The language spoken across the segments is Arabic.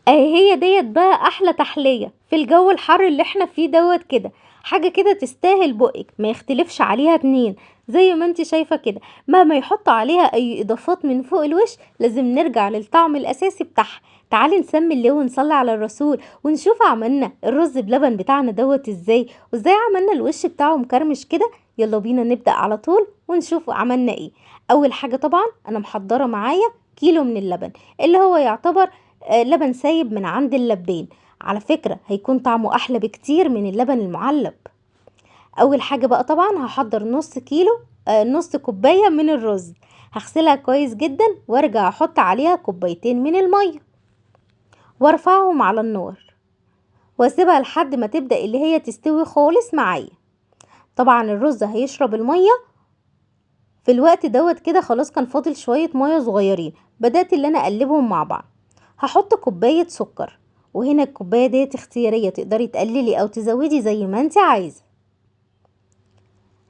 هي ديّة بقى أحلى تحلية في الجو الحر اللي إحنا فيه دوّة كده، حاجة كده تستاهل بُقِّك، ما يختلفش عليها اتنين، زي ما أنتِ شايفة كده، مهما يحطّوا عليها أي إضافات من فوق الوش لازم نرجع للطعم الأساسي بتاعها. تعالي نسمّي الله ونصلّي على الرسول ونشوف عملنا الرز بلبن بتاعنا دوّة إزاي، وإزاي عملنا الوش بتاعه مكرمش كده. يالّا بينا نبدأ على طول ونشوف عملنا إيه. أول حاجة طبعًا أنا محضّرة معايا كيلو من اللبن، اللي هو يعتبر لبن سايب من عند اللبّان، على فكرة هيكون طعمه أحلى بكتير من اللبن المُعلّب. أول حاجة بقى طبعًا هاحضّر نُص كيلو نُص كوباية من الرز، هاغسلها كويس جدًا وارجع أحُط عليها كوبايتين من المَيّة وارفعهم على النار واسيبها لحد ما تبدأ اللي هي تستوي خالص معايا. طبعًا الرز هيشرب المَيّة في الوقت دوّة كده، خلاص كان فاضل شوية مَيّة صغيّرين، بدأت اللي أنا أقلّبهم مع بعض. هاحط كوباية سكر، وهنا الكوباية ديّة اختيارية تقدري تقللي أو تزودي زي ما أنتِ عايزة.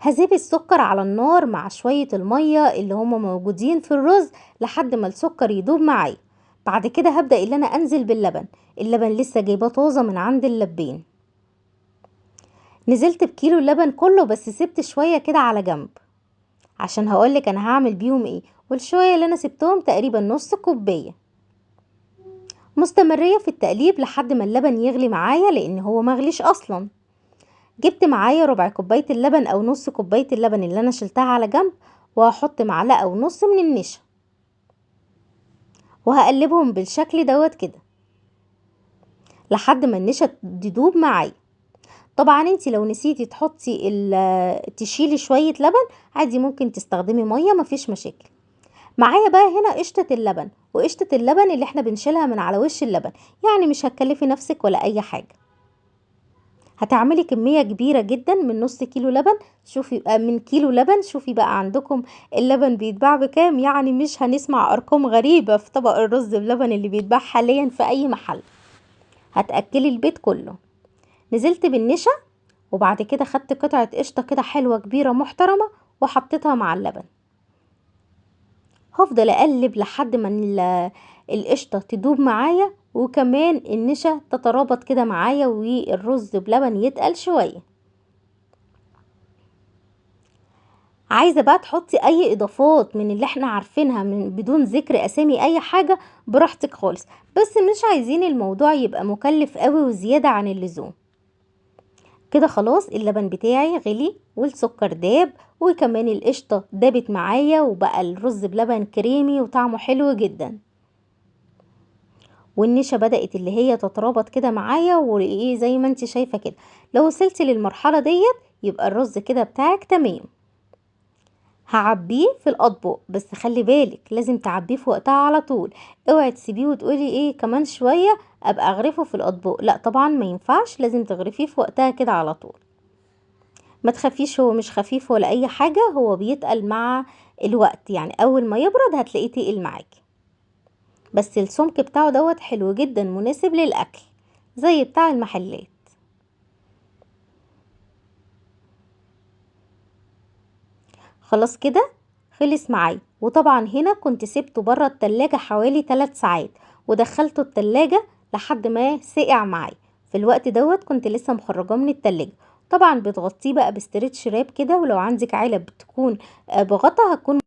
هاسيب السكر على النار مع شوية المَيّة اللي هُم موجودين في الرز لحد ما السكر يدوب معايا. بعد كده هابدأ اللي أنا أنزل باللبن، اللبن لسه جايباه طازة من عند اللبّان. نزلت بكيلو اللبن كله بس سِبت شوية كده على جنب، عشان هاقول لِك أنا هاعمل بيهم إيه، والشوية اللي أنا سِبتهم تقريبًا نُص كوباية. مستمرية في التقليب لحد ما اللبن يغلي معايا لأن هو مغليش أصلا. جبت معايا ربع كوباية اللبن أو نص كوباية اللبن اللي أنا شلتها على جنب، وهحط معلقة ونص من النشا وهقلبهم بالشكل دوت كده لحد ما النشا تدوب معايا. طبعا انتي لو نسيتي تحطي تشيلي شوية لبن عادي، ممكن تستخدمي مية، مفيش مشاكل. معايا بقى هنا قشطة اللبن، وقشطة اللبن اللي احنا بنشيلها من على وش اللبن، يعني مش هتكلفي نفسك ولا أي حاجة. هتعملي كمية كبيرة جدًا من نُص كيلو لبن. شوفي من كيلو لبن، شوفي بقى عندكم اللبن بيتباع بكام، يعني مش هنسمع أرقام غريبة في طبق الرز بلبن اللي بيتباع حاليًا في أي محل، هتأكلي البيت كله. نزلت بالنشا، وبعد كده خدت قطعة قشطة كده حلوة كبيرة محترمة وحطيتها مع اللبن. هافضل أقلب لحد ما القشطة تدوب معايا، وكمان النشا تترابط كده معايا والرز بلبن يتقل شوية. عايزة بقى تحطي أي إضافات من اللي احنا عارفينها من بدون ذكر أسامي أي حاجة براحتك خالص، بس مش عايزين الموضوع يبقى مكلف قوي وزيادة عن اللزوم. كده خلاص اللبن بتاعي غلي والسكر داب وكمان القشطة دابت معايا، وبقى الرز بلبن كريمي وطعمه حلو جدا، والنشا بدأت اللي هي تترابط كده معايا، وايه زي ما انت شايفة كده. لو وصلتي للمرحلة ديت يبقى الرز كده بتاعك تمام. هعبيه في الأطباق، بس خلي بالك لازم تعبيه في وقتها على طول. اوعي تسيبيه وتقولي ايه كمان شوية ابقى اغرفه في الأطباق، لا طبعا ما ينفعش، لازم تغرفيه في وقتها كده على طول. ما تخافيش، هو مش خفيف ولا اي حاجة، هو بيتقل مع الوقت، يعني اول ما يبرد هتلاقيه تقل معاكي. بس السمك بتاعه دوت حلو جدا مناسب للأكل زي بتاع المحلات. خلاص كده خلص معايا. وطبعا هنا كنت سبته بره التلاجة حوالي 3 ساعات ودخلته التلاجة لحد ما سقع معايا. في الوقت دوت كنت لسه مخرجاه من التلاجة. طبعا بتغطيه بقى بستريتش راب كده، ولو عندك علب تكون بغطا هتكون